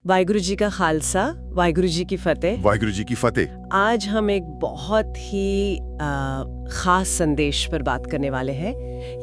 वाहिगुरु जी का खालसा, वाहिगुरु जी की फतेह। वाहिगुरु जी की फतेह। आज हम एक बहुत ही खास संदेश पर बात करने वाले हैं।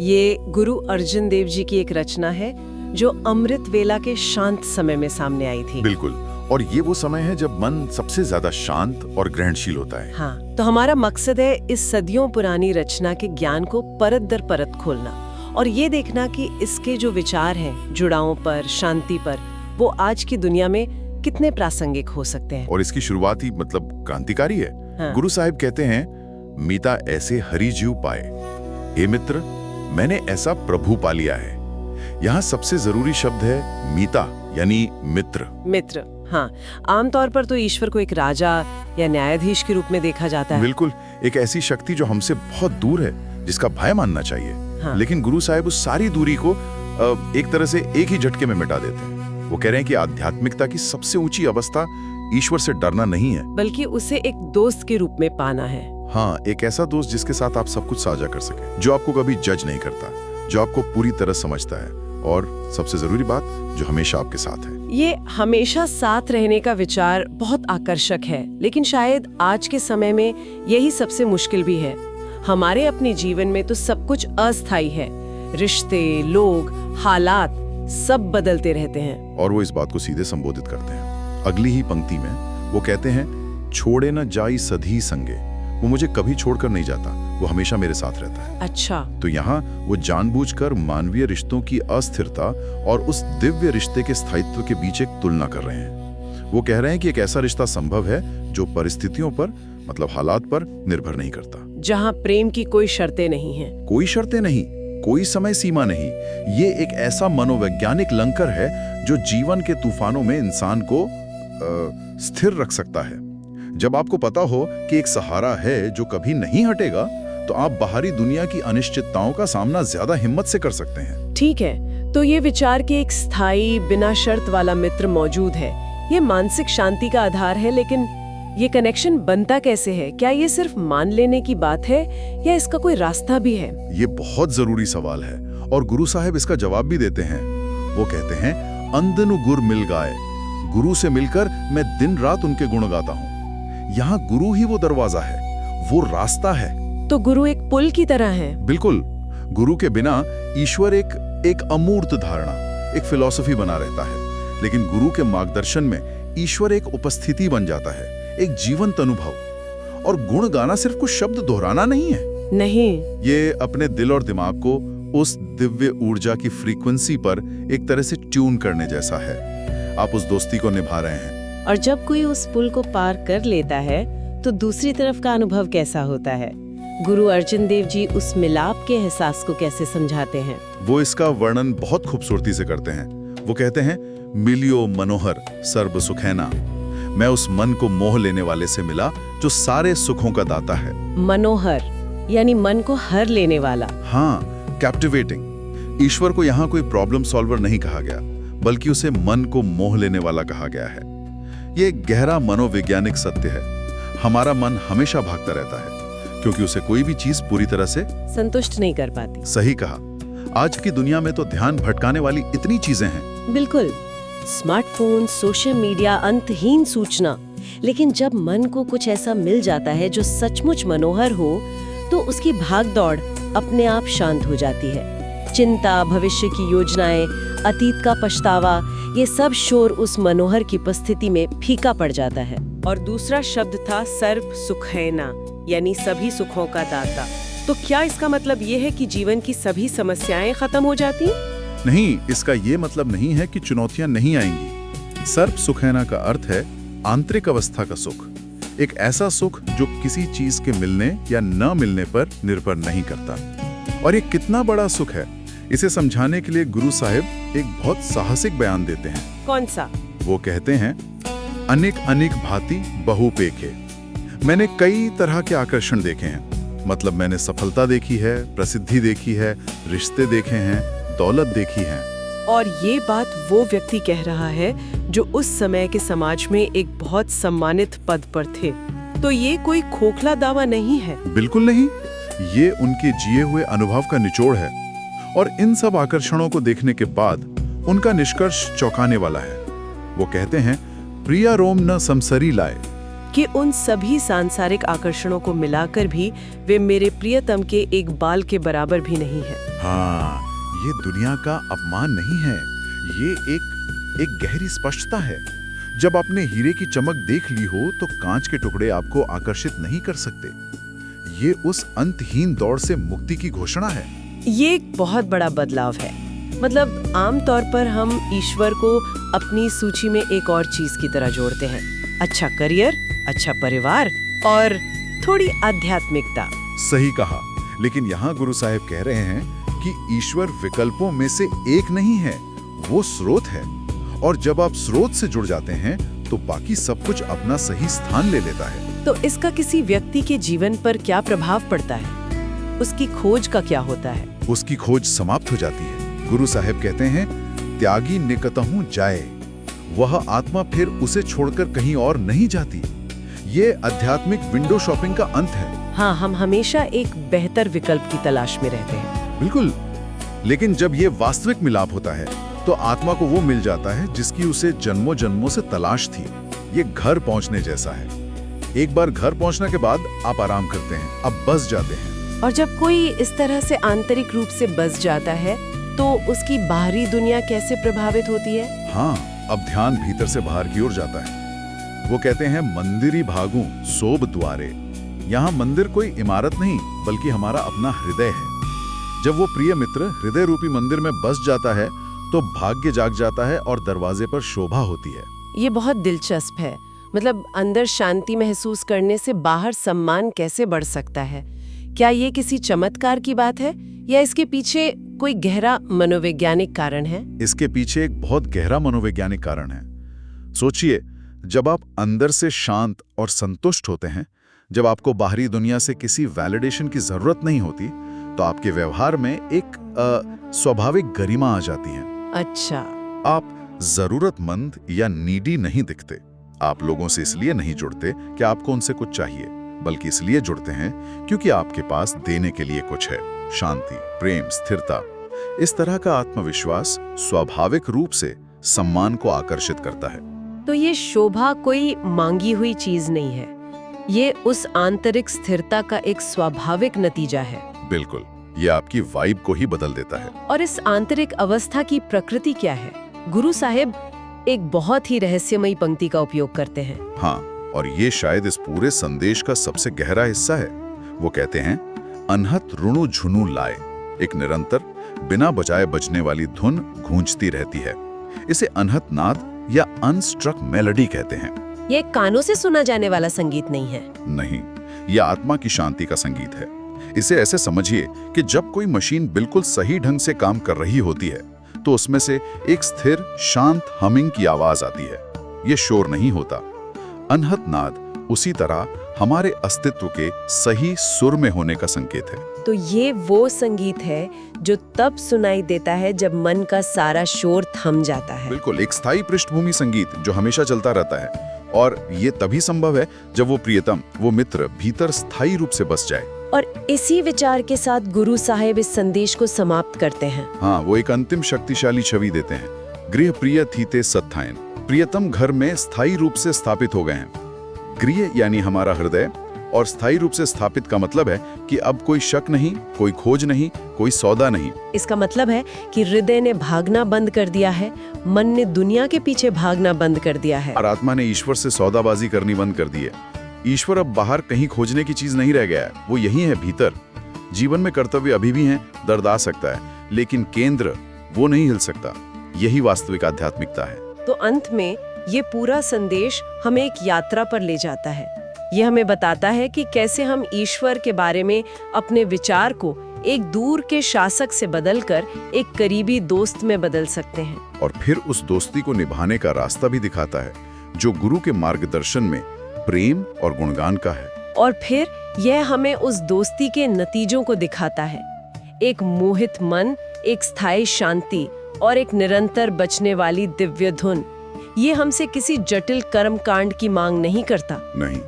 ये गुरु अर्जन देव जी की एक रचना है जो अमृत वेला के शांत समय में सामने आई थी। बिल्कुल, और ये वो समय है जब मन सबसे ज्यादा शांत और ग्रहणशील होता है। हाँ, तो हमारा मकसद है इस सदियों पुरानी रचना के ज्ञान को परत दर परत खोलना और ये देखना कि इसके जो विचार हैं जुड़ावों पर, शांति पर, वो आज की दुनिया में कितने प्रासंगिक हो सकते हैं। और इसकी शुरुआत ही मतलब क्रांतिकारी है। हाँ। गुरु साहिब कहते हैं, मीता ऐसे हरि जीव पाए, हे मित्र मैंने ऐसा प्रभु पा लिया है। यहाँ सबसे जरूरी शब्द है मीता, यानी मित्र। मित्र, हाँ, आमतौर पर तो ईश्वर को एक राजा या न्यायाधीश के रूप में देखा जाता है। बिल्कुल, एक ऐसी शक्ति जो हमसे बहुत दूर है, जिसका भय मानना चाहिए। हाँ। लेकिन गुरु साहिब उस सारी दूरी को एक तरह से एक ही झटके में मिटा देते हैं। वो कह रहे हैं कि आध्यात्मिकता की सबसे ऊंची अवस्था ईश्वर से डरना नहीं है, बल्कि उसे एक दोस्त के रूप में पाना है। हाँ, एक ऐसा दोस्त जिसके साथ आप सब कुछ साझा कर सके, जो आपको कभी जज नहीं करता, जो आपको पूरी तरह समझता है, और सबसे जरूरी बात, जो हमेशा आपके साथ है। ये हमेशा साथ रहने का विचार बहुत आकर्षक है, लेकिन शायद आज के समय में यही सबसे मुश्किल भी है। हमारे अपने जीवन में तो सब कुछ अस्थायी है, रिश्ते, लोग, हालात सब बदलते रहते हैं। और वो इस बात को सीधे संबोधित करते हैं। अगली ही पंक्ति में वो कहते हैं, छोड़े न जाई सधी संगे, वो मुझे कभी छोड़कर नहीं जाता, वो हमेशा मेरे साथ रहता है। अच्छा, तो यहाँ वो जानबूझकर मानवीय रिश्तों की अस्थिरता और उस दिव्य रिश्ते के स्थायित्व के बीच एक तुलना कर रहे हैं। वो कह रहे हैं कि एक ऐसा रिश्ता संभव है जो परिस्थितियों पर, मतलब हालात पर निर्भर नहीं करता, जहाँ प्रेम की कोई शर्तें नहीं हैं। कोई शर्तें नहीं, कोई समय सीमा नहीं। ये एक ऐसा मनोवैज्ञानिक लंकर है जो जीवन के तूफानों में इंसान को स्थिर रख सकता है। जब आपको पता हो कि एक सहारा है जो कभी नहीं हटेगा, तो आप बाहरी दुनिया की अनिश्चितताओं का सामना ज्यादा हिम्मत से कर सकते हैं। ठीक है, तो ये विचार कि एक स्थायी बिना शर्त वाला मित्र मौजूद है, ये मानसिक शांति का आधार है, लेकिन ये कनेक्शन बनता कैसे है? क्या ये सिर्फ मान लेने की बात है या इसका कोई रास्ता भी है? ये बहुत जरूरी सवाल है और गुरु साहिब इसका जवाब भी देते हैं। वो कहते हैं, अंदनु गुर मिल गाए, गुरु से मिलकर मैं दिन रात उनके गुण गाता हूँ। यहाँ गुरु ही वो दरवाजा है, वो रास्ता है। तो गुरु एक पुल की तरह है। बिल्कुल, गुरु के बिना ईश्वर एक अमूर्त धारणा, एक फिलॉसफी बना रहता है, लेकिन गुरु के मार्गदर्शन में ईश्वर एक उपस्थिति बन जाता है, एक जीवंत अनुभव। और गुण गाना सिर्फ कुछ शब्द दोहराना नहीं है। नहीं, ये अपने दिल और दिमाग को उस दिव्य ऊर्जा की फ्रीक्वेंसी पर एक तरह से ट्यून करने जैसा है। आप उस दोस्ती को निभा रहे हैं। और जब कोई उस पुल को पार कर लेता है तो दूसरी तरफ का अनुभव कैसा होता है? गुरु अर्जन देव जी उस मिलाप के एहसास को कैसे समझाते हैं? वो इसका वर्णन बहुत खूबसूरती से करते हैं। वो कहते हैं, मिलियो मनोहर सर्ब सुखैना, मैं उस मन को मोह लेने वाले से मिला जो सारे सुखों का दाता है। मनोहर यानी मन को हर लेने वाला। हाँ, कैप्टिवेटिंग। ईश्वर को यहाँ कोई प्रॉब्लम सॉल्वर नहीं कहा गया, बल्कि उसे मन को मोह लेने वाला कहा गया है। ये एक गहरा मनोवैज्ञानिक सत्य है। हमारा मन हमेशा भागता रहता है, क्योंकि उसे कोई भी चीज पूरी तरह से संतुष्ट नहीं कर पाती। सही कहा। आज की दुनिया में तो ध्यान भटकाने वाली इतनी चीजें हैं। बिल्कुल, स्मार्टफोन, सोशल मीडिया, अंतहीन सूचना। लेकिन जब मन को कुछ ऐसा मिल जाता है जो सचमुच मनोहर हो, तो उसकी भाग दौड़ अपने आप शांत हो जाती है। चिंता, भविष्य की योजनाएं, अतीत का पछतावा, ये सब शोर उस मनोहर की उपस्थिति में फीका पड़ जाता है। और दूसरा शब्द था सर्व सुखैना, यानी सभी सुखों का दाता। तो क्या इसका मतलब ये है कि जीवन की सभी समस्याएं खत्म हो जाती? नहीं, इसका ये मतलब नहीं है कि चुनौतियां नहीं आएंगी। सर्व सुखैना का अर्थ है आंतरिक अवस्था का सुख, एक ऐसा सुख जो किसी चीज के मिलने या न मिलने पर निर्भर नहीं करता। और ये कितना बड़ा सुख है, इसे समझाने के लिए गुरु साहिब एक बहुत साहसिक बयान देते हैं। कौन सा? वो कहते हैं, अनेक अनेक भांति बहु पेखे, मैंने कई तरह के आकर्षण देखे हैं। मतलब मैंने सफलता देखी है, प्रसिद्धि देखी है, रिश्ते देखे हैं, दौलत देखी है। और ये बात वो व्यक्ति कह रहा है जो उस समय के समाज में एक बहुत सम्मानित पद पर थे। तो ये कोई खोखला दावा नहीं है। बिल्कुल नहीं, ये उनके जिए हुए अनुभव का निचोड़ है। और इन सब आकर्षणों को देखने के बाद उनका निष्कर्ष चौंकाने वाला है। वो कहते हैं प्रिया रोम न समसरी लाए, कि उन सभी सांसारिक आकर्षणों को मिलाकर भी वे मेरे प्रियतम के एक बाल के बराबर भी नहीं है। हाँ, ये दुनिया का अपमान नहीं है, ये एक गहरी स्पष्टता है। जब आपने हीरे की चमक देख ली हो तो कांच के टुकड़े आपको आकर्षित नहीं कर सकते। ये उस अंतहीन दौड़ से मुक्ति की घोषणा है। ये एक बहुत बड़ा बदलाव है। मतलब आमतौर पर हम ईश्वर को अपनी सूची में एक और चीज की तरह जोड़ते हैं, अच्छा करियर, अच्छा परिवार और थोड़ी आध्यात्मिकता। सही कहा, लेकिन यहाँ गुरु साहिब कह रहे हैं कि ईश्वर विकल्पों में से एक नहीं है, वो स्रोत है। और जब आप स्रोत से जुड़ जाते हैं तो बाकी सब कुछ अपना सही स्थान ले लेता है। तो इसका किसी व्यक्ति के जीवन पर क्या प्रभाव पड़ता है? उसकी खोज का क्या होता है? उसकी खोज समाप्त हो जाती है। गुरु साहिब कहते हैं त्यागी निकटहूं जाए, वह आत्मा फिर उसे छोड़कर कहीं और नहीं जाती। ये आध्यात्मिक विंडो शॉपिंग का अंत है। हाँ, हम हमेशा एक बेहतर विकल्प की तलाश में रहते हैं। बिल्कुल, लेकिन जब ये वास्तविक मिलाप होता है तो आत्मा को वो मिल जाता है जिसकी उसे जन्मों जन्मों से तलाश थी। ये घर पहुंचने जैसा है। एक बार घर पहुंचने के बाद आप आराम करते हैं, अब बस जाते हैं। और जब कोई इस तरह से आंतरिक रूप से बस जाता है तो उसकी बाहरी दुनिया कैसे प्रभावित होती है? हाँ, अब ध्यान भीतर से बाहर की ओर जाता है। वो कहते हैं मंदिरी भागू सोब द्वारे। यहाँ मंदिर कोई इमारत नहीं बल्कि हमारा अपना हृदय है। जब वो प्रिय मित्र हृदय रूपी मंदिर में बस जाता है तो भाग्य जाग जाता है और दरवाजे पर शोभा होती है। ये बहुत दिलचस्प है। मतलब अंदर शांति महसूस करने से बाहर सम्मान कैसे बढ़ सकता है? क्या ये किसी चमत्कार की बात है या इसके पीछे कोई गहरा मनोवैज्ञानिक कारण है? इसके पीछे एक बहुत गहरा मनोवैज्ञानिक कारण है। सोचिए, जब आप अंदर से शांत और संतुष्ट होते हैं, जब आपको बाहरी दुनिया से किसी वैलिडेशन की जरूरत नहीं होती, तो आपके व्यवहार में एक स्वाभाविक गरिमा आ जाती है। अच्छा, आप जरूरतमंद या नीडी नहीं दिखते। आप लोगों से इसलिए नहीं जुड़ते कि आपको उनसे कुछ चाहिए, बल्कि इसलिए जुड़ते हैं क्योंकि आपके पास देने के लिए कुछ है। शांति, प्रेम, स्थिरता। इस तरह का आत्मविश्वास स्वाभाविक रूप से सम्मान को आकर्षित करता है। तो ये शोभा कोई मांगी हुई चीज नहीं है, ये उस आंतरिक स्थिरता का एक स्वाभाविक नतीजा है। बिल्कुल, ये आपकी वाइब को ही बदल देता है। और इस आंतरिक अवस्था की प्रकृति क्या है? गुरु साहिब एक बहुत ही रहस्यमयी पंक्ति का उपयोग करते हैं। हाँ, और ये शायद इस पूरे संदेश का सबसे गहरा हिस्सा है। वो कहते हैं अनहत रुणु झुनु लाए। एक निरंतर बिना बजाए बजने वाली धुन गूंजती रहती है। इसे अनहत नाद या अनस्ट्रक मेलोडी कहते हैं। ये कानों से सुना जाने वाला संगीत नहीं है। नहीं, यह आत्मा की शांति का संगीत है। इसे ऐसे समझिए कि जब कोई मशीन बिल्कुल सही ढंग से काम कर रही होती है तो उसमें से एक स्थिर शांत हमिंग की आवाज आती है। ये शोर नहीं होता। अनहत नाद उसी तरह हमारे अस्तित्व के सही सुर में होने का संकेत है। तो ये वो संगीत है जो तब सुनाई देता है जब मन का सारा शोर थम जाता है। बिल्कुल, एक स्थायी पृष्ठभूमि संगीत जो हमेशा चलता रहता है। और ये तभी संभव है जब वो प्रियतम, वो मित्र भीतर स्थायी रूप से बस जाए। और इसी विचार के साथ गुरु साहिब इस संदेश को समाप्त करते हैं। हाँ, वो एक अंतिम शक्तिशाली छवि देते हैं। गृह प्रिय थीते सत्थायन। प्रियतम घर में स्थायी रूप से स्थापित हो गए हैं। गृह यानी हमारा हृदय, और स्थायी रूप से स्थापित का मतलब है कि अब कोई शक नहीं, कोई खोज नहीं, कोई सौदा नहीं। इसका मतलब है कि हृदय ने भागना बंद कर दिया है, मन ने दुनिया के पीछे भागना बंद कर दिया है, और आत्मा ने ईश्वर से सौदाबाजी करनी बंद कर दी है। ईश्वर अब बाहर कहीं खोजने की चीज नहीं रह गया है, वो यही है भीतर। जीवन में कर्तव्य अभी भी हैं, दर्द आ सकता है, लेकिन केंद्र वो नहीं हिल सकता। यही वास्तविक आध्यात्मिकता है। तो अंत में ये पूरा संदेश हमें एक यात्रा पर ले जाता है। ये हमें बताता है कि कैसे हम ईश्वर के बारे में अपने विचार को एक दूर के शासक से बदलकर एक करीबी दोस्त में बदल सकते हैं। और फिर उस दोस्ती को निभाने का रास्ता भी दिखाता है जो गुरु के मार्गदर्शन में प्रेम और गुणगान का है। और फिर यह हमें उस दोस्ती के नतीजों को दिखाता है। एक मोहित मन, एक स्थायी शांति और एक निरंतर बचने वाली दिव्य धुन। ये हमसे किसी जटिल कर्म कांड की मांग नहीं करता। नहीं,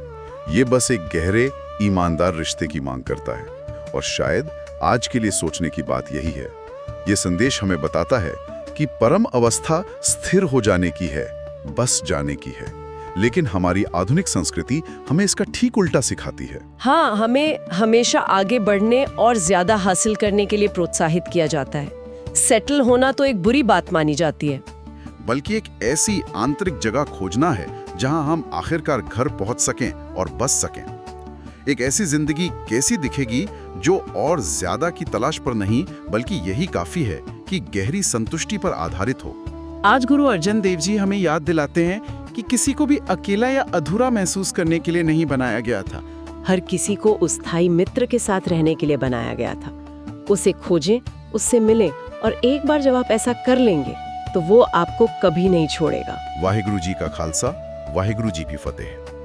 ये बस एक गहरे ईमानदार रिश्ते की मांग करता है। और शायद आज के लिए सोचने की बात यही है। ये संदेश हमें बताता है कि परम अवस्था स्थिर हो जाने की है, बस जाने की है। लेकिन हमारी आधुनिक संस्कृति हमें इसका ठीक उल्टा सिखाती है। हाँ, हमें हमेशा आगे बढ़ने और ज्यादा हासिल करने के लिए प्रोत्साहित किया जाता है। सेटल होना तो एक बुरी बात मानी जाती है। बल्कि एक ऐसी आंतरिक जगह खोजना है जहां हम आखिरकार घर पहुंच सकें और बस सकें। एक ऐसी जिंदगी कैसी दिखेगी जो और ज्यादा की तलाश पर नहीं, बल्कि यही काफी है कि गहरी संतुष्टि पर आधारित हो। आज गुरु अर्जन देव जी हमें याद दिलाते हैं कि किसी को भी अकेला या अधूरा महसूस करने के लिए नहीं बनाया गया था। हर किसी को उस स्थायी मित्र के साथ रहने के लिए बनाया गया था। उसे खोजें, उससे मिलें, और एक बार जब आप ऐसा कर लेंगे तो वो आपको कभी नहीं छोड़ेगा। वाहिगुरु जी का खालसा, वाहिगुरु जी की फतेह।